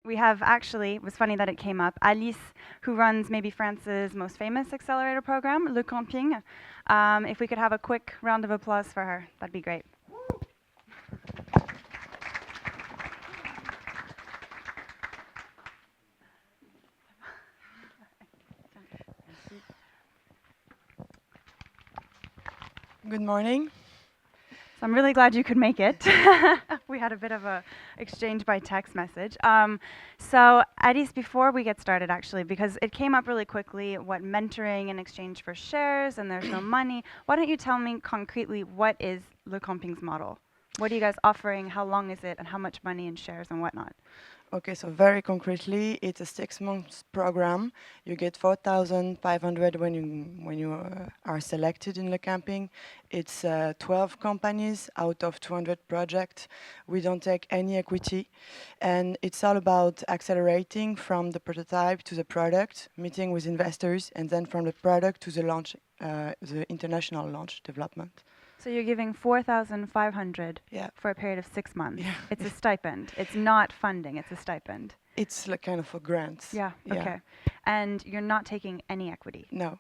we have actually, it was funny that it came up, Alice, who runs maybe France's most famous accelerator program, Le Camping. If we could have a quick round of applause for her, that'd be great. Good morning. So I'm really glad you could make it. We had a bit of a exchange by text message. So Adis, before we get started actually, because it came up really quickly, what mentoring in exchange for shares and there's no money, why don't you tell me concretely what is Le Camping's model? What are you guys offering? How long is it? And how much money in shares and whatnot? Okay, so very concretely, it's a 6 months program. You get 4,500 when you are selected in the camping. It's 12 companies out of 200 projects. We don't take any equity, and it's all about accelerating from the prototype to the product, meeting with investors, and then from the product to the launch, the international launch development. So you're giving 4,500 Yeah. for a period of 6 months. Yeah. It's a stipend. It's not funding, it's a stipend. It's like kind of a grant. Yeah, okay. And you're not taking any equity. No.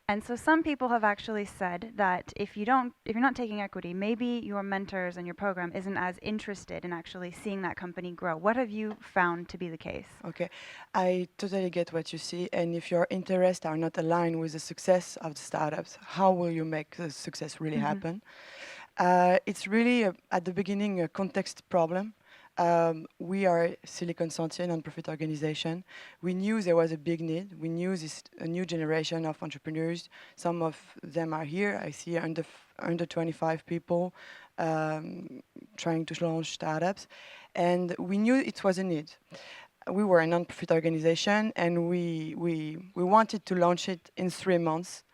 And so some people have actually said that if you're not taking equity, maybe your mentors and your program isn't as interested in actually seeing that company grow. What have you found to be the case? Okay, I totally get what you see, and if your interests are not aligned with the success of the startups, how will you make the success really happen? It's really, at the beginning, a context problem. We are Silicon Sentier, non-profit organization. We knew there was a big need. We knew this a new generation of entrepreneurs. Some of them are here. I see under 25 people trying to launch startups, and we knew it was a need. We were a non-profit organization, and we wanted to launch it in 3 months,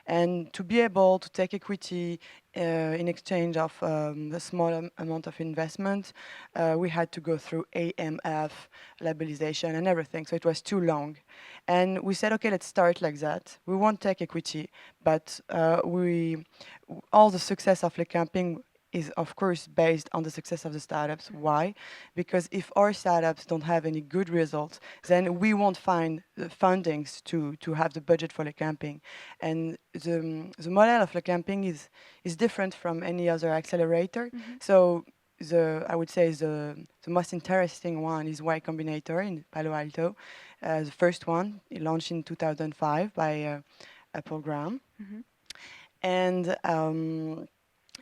and to be able to take equity in exchange of a small amount of investment, we had to go through AMF, labelization, and everything. So it was too long. And we said, okay, let's start like that. We won't take equity, but all the success of Le Camping is of course based on the success of the startups. Why? Because if our startups don't have any good results, then we won't find the fundings to have the budget for Le Camping. And the model of Le Camping is different from any other accelerator. So I would say the most interesting one is Y Combinator in Palo Alto. The first one, it launched in 2005 by Apple Graham. And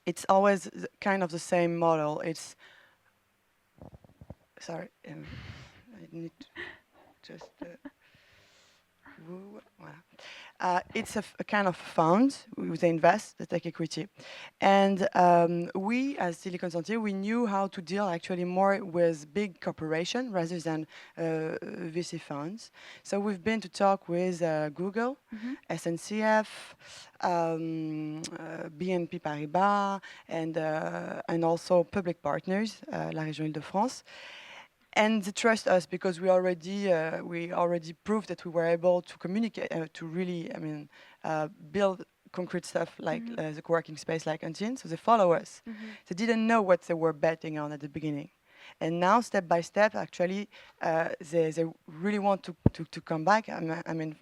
it's always kind of the same model. It's, sorry, I need to just, voilà. It's a kind of fund. They invest, they take equity. And we, as Silicon Sentier, we knew how to deal actually more with big corporation rather than VC funds. So we've been to talk with Google, SNCF, BNP Paribas, and also public partners, La Région Île-de-France. And they trust us because we already proved that we were able to communicate, to really, build concrete stuff like the co-working space like Antine. So they follow us. They didn't know what they were betting on at the beginning. And now, step by step, actually, they really want to come back.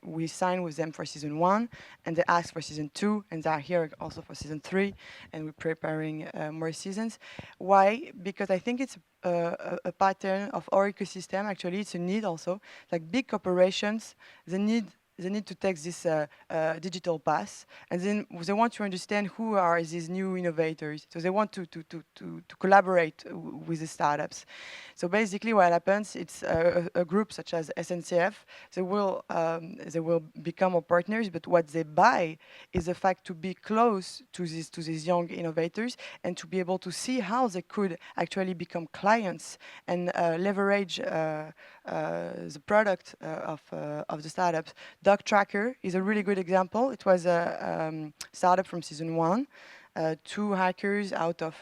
We signed with them for season 1, and they asked for season 2, and they are here also for season 3, and we're preparing more seasons. Why? Because I think it's a pattern of our ecosystem. Actually, it's a need also. Like big corporations, they need to take this digital path, and then they want to understand who are these new innovators. So they want to collaborate with the startups. So basically, what happens? It's a group such as SNCF. They will become our partners, but what they buy is the fact to be close to these young innovators and to be able to see how they could actually become clients and leverage the product of the startups. Dog Tracker is a really good example. It was a startup from season 1, 2 hackers out of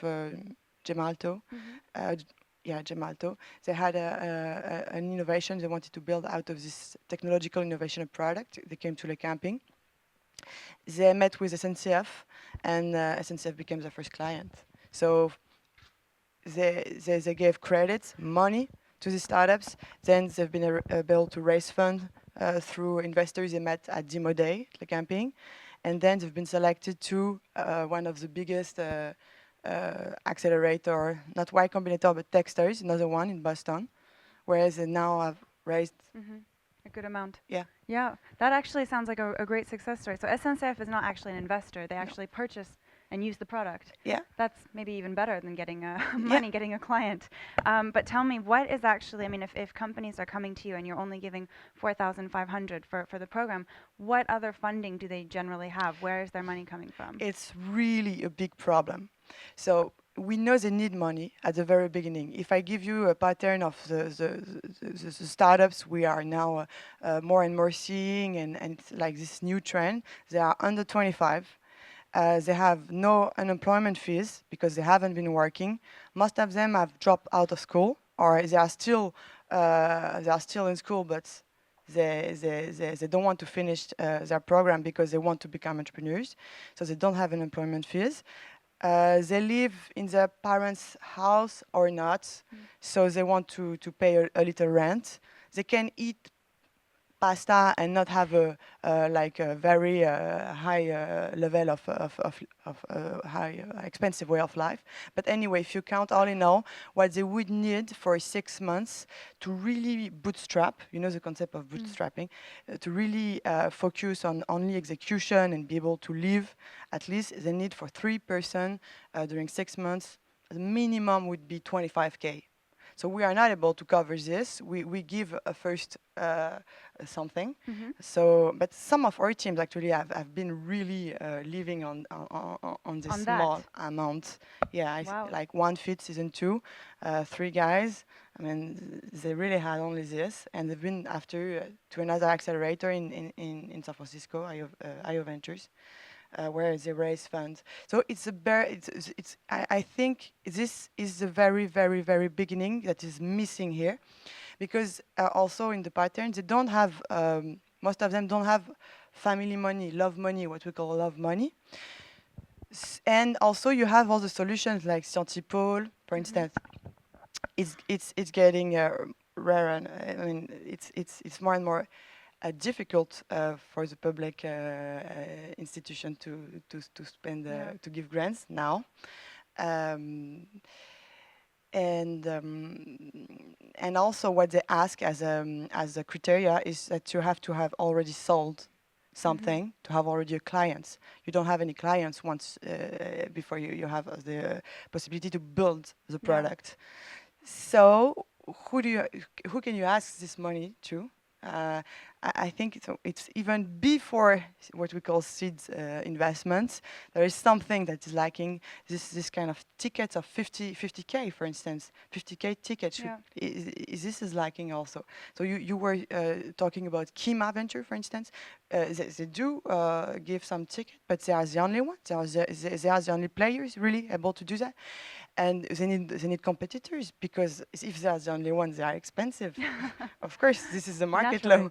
Gemalto. Gemalto. They had an innovation they wanted to build out of this technological innovation of product. They came to Le Camping. They met with SNCF, and SNCF became their first client. So they gave credits, money, to the startups. Then they've been able to raise funds through investors they met at Demo Day, the camping. And then they've been selected to one of the biggest accelerator, not Y Combinator, but Techstars, another one in Boston, whereas they now have raised, A good amount. yeah. Yeah, that actually sounds like a great success story. So SNCF is not actually an investor; they No. actually purchase and use the product. Yeah. That's maybe even better than getting Yeah. money, getting a client. But tell me, what is actually? I mean, if companies are coming to you and you're only giving 4,500 for the program, what other funding do they generally have? Where is their money coming from? It's really a big problem. So we know they need money at the very beginning. If I give you a pattern of the startups we are now more and more seeing, and it's like this new trend, they are under 25. They have no unemployment fees because they haven't been working. Most of them have dropped out of school, or they are still in school, but they don't want to finish their program because they want to become entrepreneurs. So they don't have unemployment fees. They live in their parents' house or not, so they want to pay a little rent. They can eat pasta and not have like a very high level of high expensive way of life. But anyway, if you count all in all, what they would need for 6 months to really bootstrap, you know the concept of bootstrapping, to really focus on only execution and be able to live, at least they need for 3% during 6 months, the minimum would be 25K. So we are not able to cover this. We give a first something. So, but some of our teams actually have been really living on this On small that. amount. Yeah, Wow. like One Fit season 2, 3 guys. I mean, they really had only this, and they've been after to another accelerator in San Francisco, IO Ventures. Where they raise funds. So it's a I think this is the very, very, very beginning that is missing here, because also in the patterns, they don't have, most of them don't have family money, love money, what we call love money. And also you have all the solutions like Scientipol, for instance. It's getting rare, and I mean it's more and more difficult for the public institution to spend to give grants now. Um, and also what they ask as a criteria is that you have to have already sold something, to have already a clients. You don't have any clients once before you have the possibility to build the product. So who can you ask this money to? I think it's even before what we call seed investments. There is something that is lacking. This kind of tickets of 50K, for instance, 50K tickets. This is lacking also. So you were talking about Kima Venture, for instance. They do give some ticket, but they are the only ones. They are the only players really able to do that. And they need competitors, because if they are the only ones, they are expensive. Of course, this is the market law.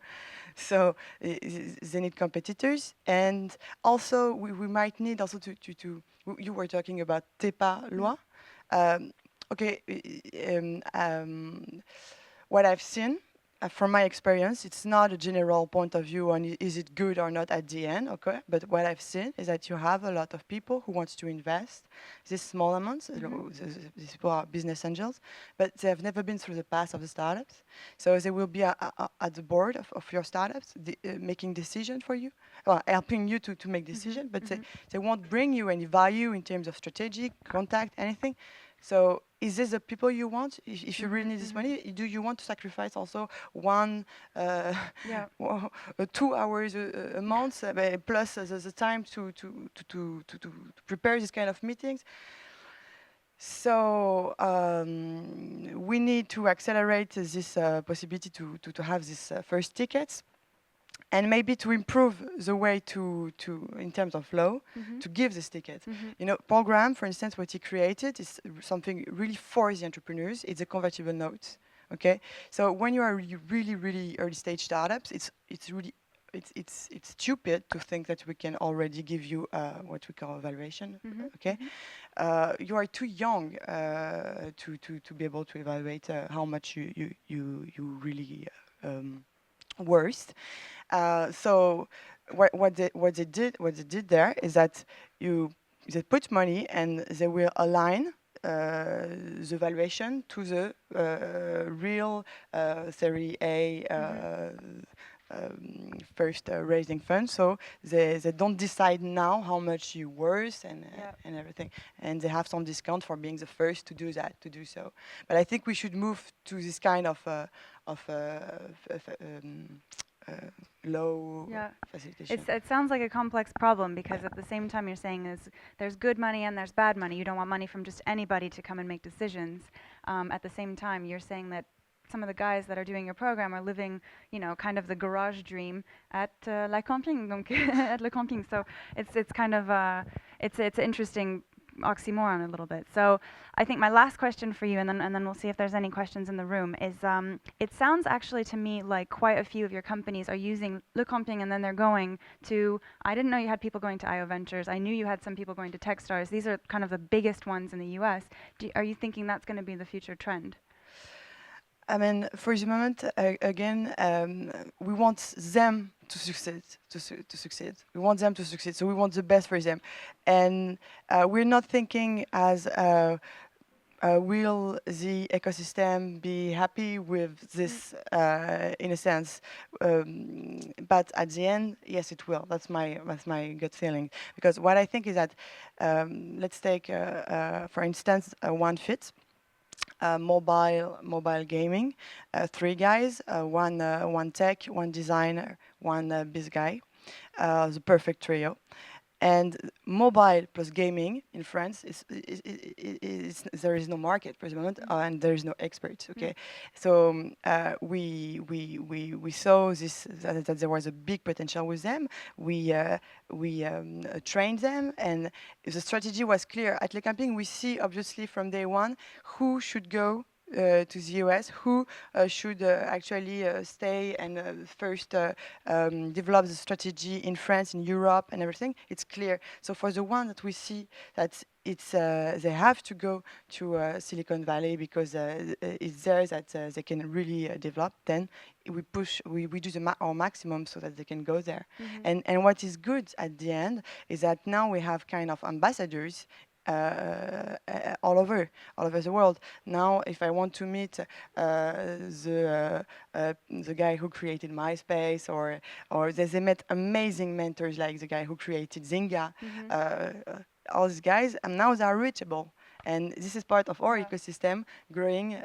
So they need competitors, and also we might need also to you were talking about TEPA law. Okay, what I've seen from my experience, it's not a general point of view on is it good or not at the end, okay? But what I've seen is that you have a lot of people who want to invest these small amounts. These people are business angels, but they have never been through the path of the startups. So they will be at the board of your startups, making decisions for you, helping you to make decisions, but they won't bring you any value in terms of strategic, contact, anything. So is this the people you want? If you really need this money, do you want to sacrifice also 2 hours a month plus the time to prepare this kind of meetings? So we need to accelerate this possibility to have these first tickets. And maybe to improve the way to in terms of law, to give this ticket. You know, program, for instance, what he created is something really for the entrepreneurs. It's a convertible note. Okay, so when you are really early stage startups, it's stupid to think that we can already give you what we call evaluation. Okay, you are too young to be able to evaluate how much you really worth. So what they did there is that you they put money and they will align the valuation to the real Serie A first raising fund. So they don't decide now how much you worth and everything, and they have some discount for being the first to do that to do so. But I think we should move to this kind of uh, low Yeah. facilitation. It sounds like a complex problem because at the same time you're saying there's good money and there's bad money. You don't want money from just anybody to come and make decisions. At the same time, you're saying that some of the guys that are doing your program are living, kind of the garage dream at La Camping, donc at Le Camping. So it's kind of it's an interesting oxymoron a little bit. So I think my last question for you, and then we'll see if there's any questions in the room, is it sounds actually to me like quite a few of your companies are using Le Camping and then they're going to, I didn't know you had people going to IO Ventures. I knew you had some people going to Techstars. These are kind of the biggest ones in the US. Are you thinking that's going to be the future trend? I mean, for the moment, again, we want them to succeed, to succeed. We want them to succeed, so we want the best for them. And we're not thinking as will the ecosystem be happy with this, in a sense? But at the end, yes, it will. That's my gut feeling. Because what I think is that, let's take, for instance, OneFit. Mobile gaming, three guys, one tech, one designer, one biz guy, the perfect trio. And mobile plus gaming in France there is no market for the moment, and there is no experts. Okay, so we saw this that there was a big potential with them. We trained them, and the strategy was clear. At Le Camping, we see obviously from day one who should go to the US, who should actually stay and first develop the strategy in France, in Europe, and everything. It's clear. So for the one that we see that they have to go to Silicon Valley because it's there that they can really develop, then we do our maximum so that they can go there. And what is good at the end is that now we have kind of ambassadors all over the world. Now, if I want to meet the guy who created MySpace, or they met amazing mentors like the guy who created Zynga, all these guys, and now they are reachable. And this is part of our ecosystem growing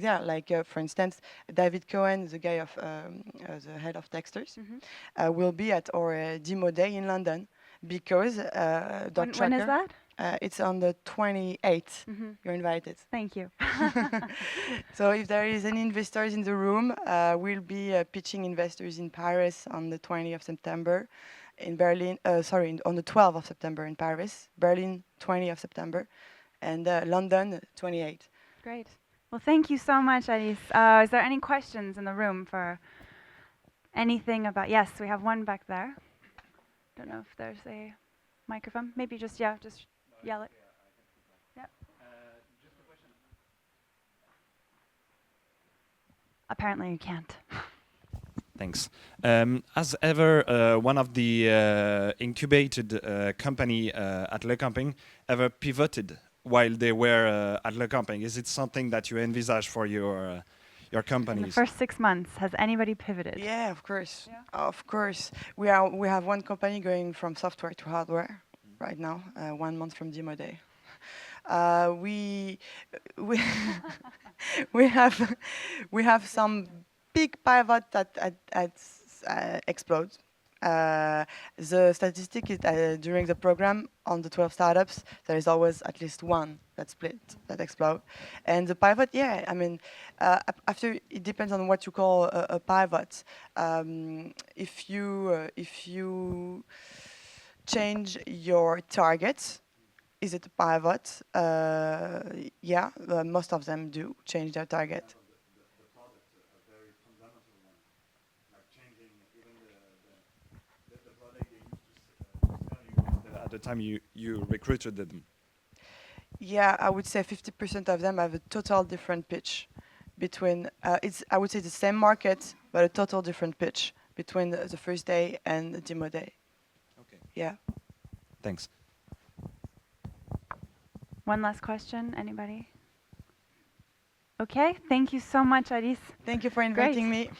there. Like, for instance, David Cohen, the guy of the head of Techstars, will be at our demo day in London because When is that? It's on the 28th. You're invited. Thank you. So if there is any investors in the room, we'll be pitching investors in Paris on the 20th of September, in Berlin, on the 12th of September in Paris, Berlin 20th of September, and London 28th. Great. Well, thank you so much, Alice. Is there any questions in the room for anything about, yes, we have one back there. Don't know if there's a microphone. Maybe just yell it. Yep. Apparently you can't. Thanks. Has ever one of the incubated company at Le Camping ever pivoted while they were at Le Camping? Is it something that you envisage for your companies? In the first 6 months, has anybody pivoted? Yeah, of course. Yeah. Of course. We have one company going from software to hardware right now, 1 month from demo day. We we have some big pivot that explodes. The statistic is during the program on the 12 startups, there is always at least one that split, that explode. And the pivot, yeah, I mean, after it depends on what you call a pivot. If you change your targets, is it a pivot? Yeah, most of them do change their target. At the time you recruited them. Yeah, I would say 50% of them have a total different pitch between, I would say the same market, but a total different pitch between the first day and the demo day. Okay. Yeah. Thanks. One last question, anybody? Okay, thank you so much, Aris. Thank you for Great. inviting me.